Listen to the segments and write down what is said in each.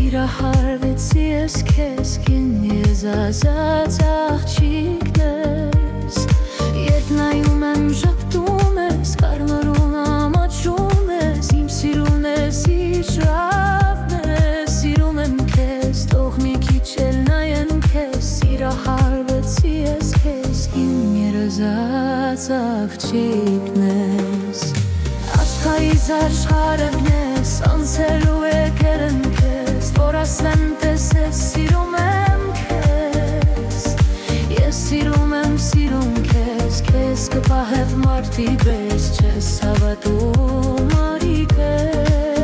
Սիրահարվեցի ես քեզ, կին եզազած աղջիկն ես, երբ նայում եմ ժպտում ես, կարմրում ամաչում ես, իմ սիրուն ես, իջրավն ես, սիրում եմ քեզ, թող մի քիչ էլ նայեմ քեզ, սիրահարվեցի ես քեզ, կին եզազած աղջիկն ես, աշխարհիս աշխարհն ես, անցելու եկել եմ քեզ, որ ասեմ տեսես, սիրում եմ քեզ, ես սիրում քեզ, քեզ կպահեմ մարդի պես, չես հավատում արիքես,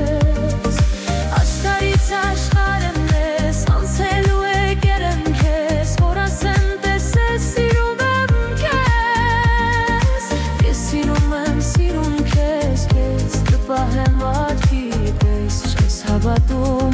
աշխարհից աշխարհն ես, անցելու եկել եմ քեզ, որ ասեմ տեսես, սիրում եմ քեզ, ես սիրում քեզ, քեզ կպահեմ մարդի պես, չես հավատում